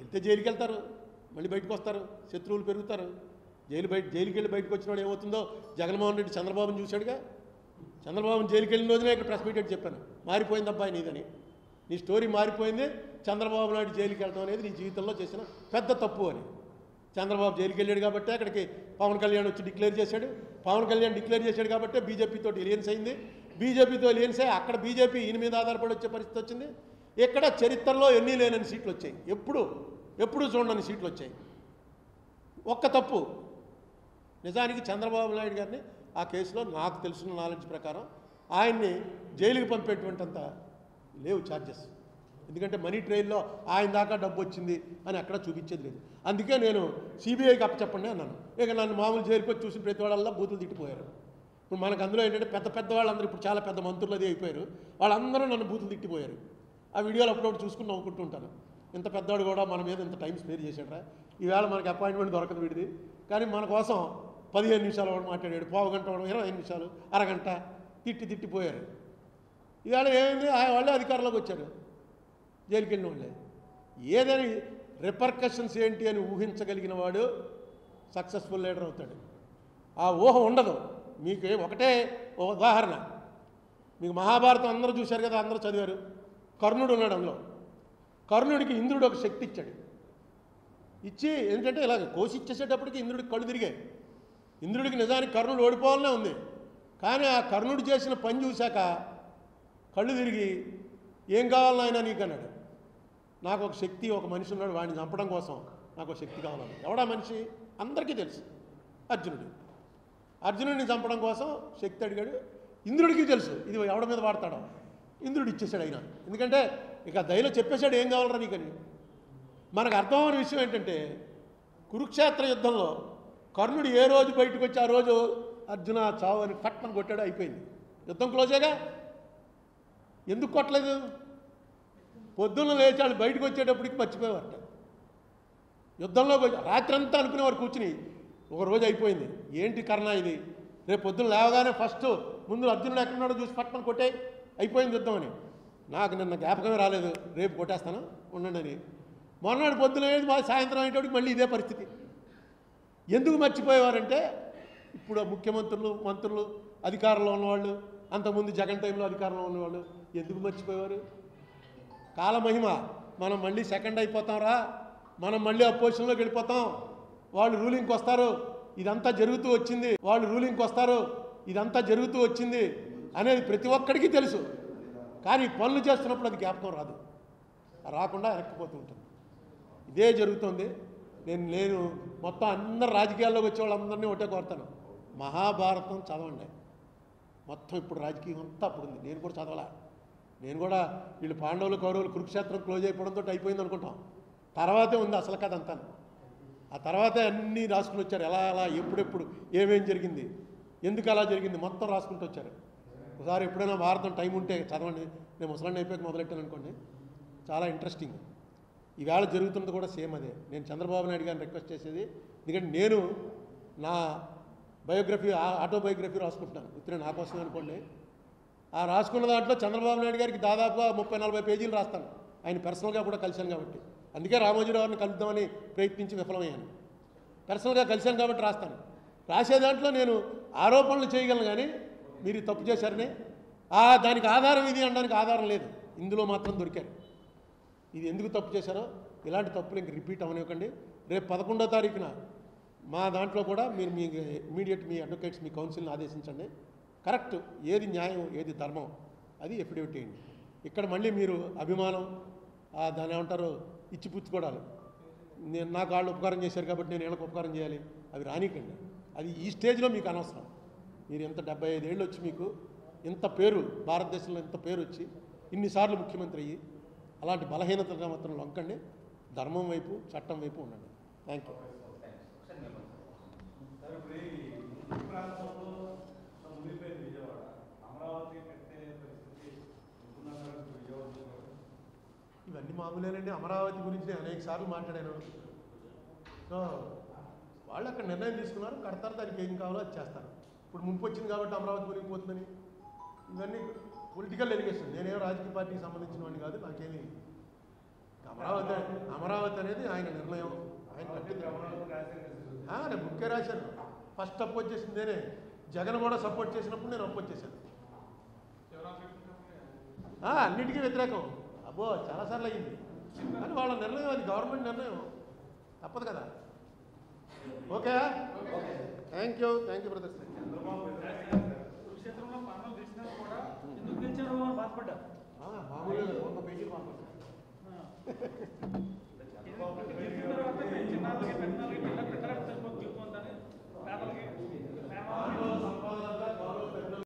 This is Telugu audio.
వెళ్తే జైలుకి వెళ్తారు, మళ్ళీ బయటకు వస్తారు, శత్రువులు పెరుగుతారు. జైలుకి వెళ్ళి బయటకు వచ్చినవాడు ఏమవుతుందో జగన్మోహన్ రెడ్డి చంద్రబాబుని చూశాడుగా. చంద్రబాబుని జైలుకి వెళ్ళిన రోజునే ఇక్కడ ప్రెస్ మీట్ చెప్పాను, మారిపోయింది అబ్బాయి నీదని, నీ స్టోరీ మారిపోయింది, చంద్రబాబు నాయుడు జైలుకి వెళ్ళడం అనేది నీ జీవితంలో చేసిన పెద్ద తప్పు అని. చంద్రబాబు జైలుకి వెళ్ళాడు కాబట్టి అక్కడికి పవన్ కళ్యాణ్ వచ్చి డిక్లేర్ చేశాడు. పవన్ కళ్యాణ్ డిక్లేర్ చేశాడు కాబట్టి బీజేపీతో ఎలియన్స్ అయింది. బీజేపీతో ఎలియన్స్ అయ్యి అక్కడ బీజేపీ ఈయన మీద ఆధారపడి వచ్చే పరిస్థితి వచ్చింది. ఇక్కడ చరిత్రలో ఎన్ని లేనని సీట్లు వచ్చాయి, ఎప్పుడు చూడని సీట్లు వచ్చాయి. ఒక్క తప్పు, నిజానికి చంద్రబాబు నాయుడు గారిని ఆ కేసులో నాకు తెలిసిన నాలెడ్జ్ ప్రకారం ఆయన్ని జైలుకి పంపేటువంటింత లేవు ఛార్జెస్. ఎందుకంటే మనీ ట్రైల్లో ఆయన దాకా డబ్బు వచ్చింది అని అక్కడ చూపించేది లేదు. అందుకే నేను సిబిఐకి అప్పచెప్పండి అన్నాను. ఇక నన్ను మామూలు జైలుకి వచ్చి చూసిన ప్రతి వాళ్ళల్లో బూతులు తిట్టిపోయారు. ఇప్పుడు మనకు అందులో ఏంటంటే పెద్ద వాళ్ళందరూ ఇప్పుడు చాలా పెద్ద మంత్రులు అది అయిపోయారు, వాళ్ళందరూ నన్ను బూతులు తిట్టిపోయారు. ఆ వీడియోలు అప్పుడప్పుడు చూసుకుని నవ్వుకుంటూ ఉంటాను. ఇంత పెద్దవాడు కూడా మన మీద ఇంత టైం స్పేర్ చేశాడరా, ఈవేళ మనకి అపాయింట్మెంట్ దొరకదు వీడిది, కానీ మన కోసం 15 నిమిషాలు వాడు మాట్లాడాడు, పావు గంట వాడు 25 నిమిషాలు, అరగంట తిట్టిపోయారు. ఈవేళ ఏమైంది, వాళ్ళే అధికారంలోకి వచ్చారు, జైలుకి వెళ్ళిన వాళ్ళే. ఏదైనా రిపర్కషన్స్ ఏంటి అని ఊహించగలిగిన వాడు సక్సెస్ఫుల్ లీడర్ అవుతాడు. ఆ ఊహ ఉండదు. మీకు ఒకటే ఉదాహరణ, మీకు మహాభారతం అందరూ చూశారు కదా, అందరూ చదివారు. కర్ణుడు ఉన్నాడు అందులో. కర్ణుడికి ఇంద్రుడు ఒక శక్తి ఇచ్చాడు. ఇచ్చి ఏంటంటే ఇలాగ కోసి ఇచ్చేసేటప్పటికి ఇంద్రుడికి కళ్ళు తిరిగాయి. ఇంద్రుడికి నిజానికి కర్ణుడు ఓడిపోవాలనే ఉంది, కానీ ఆ కర్ణుడు చేసిన పని చూశాక కళ్ళు తిరిగి ఏం కావాలని ఆయన నీకు అన్నాడు. నాకు ఒక శక్తి, ఒక మనిషి ఉన్నాడు, వాడిని చంపడం కోసం నాకు ఒక శక్తి కావాలని. ఎవడా మనిషి అందరికీ తెలుసు, అర్జునుడిని చంపడం కోసం శక్తి అడిగాడు. ఇంద్రుడికి తెలుసు ఇది ఎవడ మీద వాడతాడో, ఇంద్రుడు ఇచ్చేసాడు అయినా. ఎందుకంటే ఇక దయలో చెప్పేశాడు ఏం కావాలరా నీకని. మనకు అర్థమైన విషయం ఏంటంటే కురుక్షేత్ర యుద్ధంలో కర్ణుడు ఏ రోజు బయటకు వచ్చి ఆ రోజు అర్జున చావు అని కట్మని కొట్టాడు, అయిపోయింది, యుద్ధం క్లోజేగా. ఎందుకు కొట్టలేదు? పొద్దున్న లేచాడు, బయటకు వచ్చేటప్పటికి మర్చిపోయేవారట. యుద్ధంలో రాత్రంతా అనుకునేవారు కూర్చుని, ఒకరోజు అయిపోయింది. ఏంటి కర్ణ ఇది, రేపు పొద్దున్న లేవగానే ఫస్ట్ ముందు అర్జునుడు ఎక్కడున్నాడో చూసి పట్టణం కొట్టే అయిపోయింది యుద్ధం అని. నాకు నిన్న జ్ఞాపకమే రాలేదు, రేపు కొట్టేస్తాను ఉండండి అని. మొన్నటి పొద్దున సాయంత్రం అయ్యేటప్పటికి మళ్ళీ ఇదే పరిస్థితి. ఎందుకు మర్చిపోయేవారంటే ఇప్పుడు ముఖ్యమంత్రులు, మంత్రులు, అధికారంలో ఉన్నవాళ్ళు, అంతకుముందు జగన్ టైంలో అధికారంలో ఉన్నవాళ్ళు ఎందుకు మర్చిపోయేవారు? కాలమహిమ, మనం మళ్ళీ సెకండ్ అయిపోతాంరా, మనం మళ్ళీ అపోజిషన్లోకి వెళ్ళిపోతాం, వాళ్ళు రూలింగ్కి వస్తారు, ఇదంతా జరుగుతూ వచ్చింది, వాళ్ళు రూలింగ్కి వస్తారు, ఇదంతా జరుగుతూ వచ్చింది అనేది ప్రతి ఒక్కడికి తెలుసు. కానీ పనులు చేస్తున్నప్పుడు అది జ్ఞాపకం రాదు, రాకుండా వెనక్కిపోతూ ఉంటుంది. ఇదే జరుగుతుంది. నేను మొత్తం అందరు రాజకీయాల్లోకి వచ్చే వాళ్ళందరినీ ఒకటే కోరుతాను, మహాభారతం చదవండి. మొత్తం ఇప్పుడు రాజకీయం అంతా అప్పుడు ఉంది. నేను కూడా చదవాలా, నేను కూడా వీళ్ళు పాండవులు కౌరవులు కురుక్షేత్రం క్లోజ్ అయిపోవడంతో అయిపోయింది అనుకుంటాం. తర్వాతే ఉంది అసలు కథ అంతా. ఆ తర్వాతే అన్నీ రాసుకుని వచ్చారు, ఎలా ఎప్పుడెప్పుడు ఏమేం జరిగింది, ఎందుకు అలా జరిగింది మొత్తం రాసుకుంటూ వచ్చారు. ఒకసారి ఎప్పుడైనా భారతం టైం ఉంటే చదవండి. నేను ముసలాన్ని అయిపోయాక మొదలెట్టాను అనుకోండి, చాలా ఇంట్రెస్టింగ్. ఈవేళ జరుగుతున్నది కూడా సేమ్ అదే. నేను చంద్రబాబు నాయుడు గారిని రిక్వెస్ట్ చేసేది, ఎందుకంటే నేను నా బయోగ్రఫీ, ఆటోబయోగ్రఫీ రాసుకుంటున్నాను, ఇతనే నా కోసం అనుకోండి. ఆ రాసుకున్న దాంట్లో చంద్రబాబు నాయుడు గారికి దాదాపుగా 30-40 పేజీలు రాస్తాను. ఆయన పర్సనల్గా కూడా కలిశాను కాబట్టి, అందుకే రామోజీరావుని కలుద్దామని ప్రయత్నించి విఫలమయ్యాను. పర్సనల్గా కలిశాను కాబట్టి రాస్తాను. రాసే దాంట్లో నేను ఆరోపణలు చేయగలను, కానీ మీరు తప్పు చేశారని దానికి ఆధారం ఇది అనడానికి ఆధారం లేదు. ఇందులో మాత్రం దొరికారు. ఇది ఎందుకు తప్పు చేశారో ఇలాంటి తప్పులు ఇంక రిపీట్ అవనివ్వకండి. రేపు 11వ తారీఖున మా దాంట్లో కూడా మీరు మీ ఇమీడియట్ మీ అడ్వకేట్స్, మీ కౌన్సిల్ని ఆదేశించండి. కరెక్ట్, ఏది న్యాయం, ఏది ధర్మం, అది ఎఫిడేవిట్ చేయండి. ఇక్కడ మళ్ళీ మీరు అభిమానం, దాన్ని ఏమంటారు, ఇచ్చిపుచ్చుకోవడాలు, నేను నాకు వాళ్ళు ఉపకారం చేశారు కాబట్టి నేను వీళ్ళకి ఉపకారం చేయాలి, అవి రానికండి. అది ఈ స్టేజ్లో మీకు అనవసరం. మీరు ఎంత 75 ఏళ్ళు వచ్చి మీకు ఇంత పేరు, భారతదేశంలో ఇంత పేరు వచ్చి ఇన్నిసార్లు ముఖ్యమంత్రి అయ్యి అలాంటి బలహీనతగా మాత్రం లొంకండి. ధర్మం వైపు, చట్టం వైపు ఉండండి. Thank you. ఇవన్నీ మామూలేనండి. అమరావతి గురించి నేను అనేక సార్లు మాట్లాడాను. సో వాళ్ళు అక్కడ నిర్ణయం తీసుకున్నారు, కడతారు, దానికి ఏం కావాలో అది చేస్తారు. ఇప్పుడు ముంపు వచ్చింది కాబట్టి అమరావతి మునిగిపోతుందని ఇవన్నీ పొలిటికల్ ఎలిగేషన్. నేనేమో రాజకీయ పార్టీకి సంబంధించిన వాడిని కాదు, నాకేమీ అమరావతి అనేది ఆయన నిర్ణయం, ఆయన కట్టింది. నేను బుక్కే రాశాను. ఫస్ట్ అపోజ్ చేసింది నేనే. జగన్ కూడా సపోర్ట్ చేసినప్పుడు నేను అపోజ్ చేశాను. అన్నిటికీ వ్యతిరేకం. అబ్బో చాలాసార్లు అయ్యింది. కానీ వాళ్ళ నిర్ణయం, అది గవర్నమెంట్ నిర్ణయం, తప్పదు కదా. Okay, thank you brothers. మామూలుగా 100 పేజీలు మాట్లాడతారు.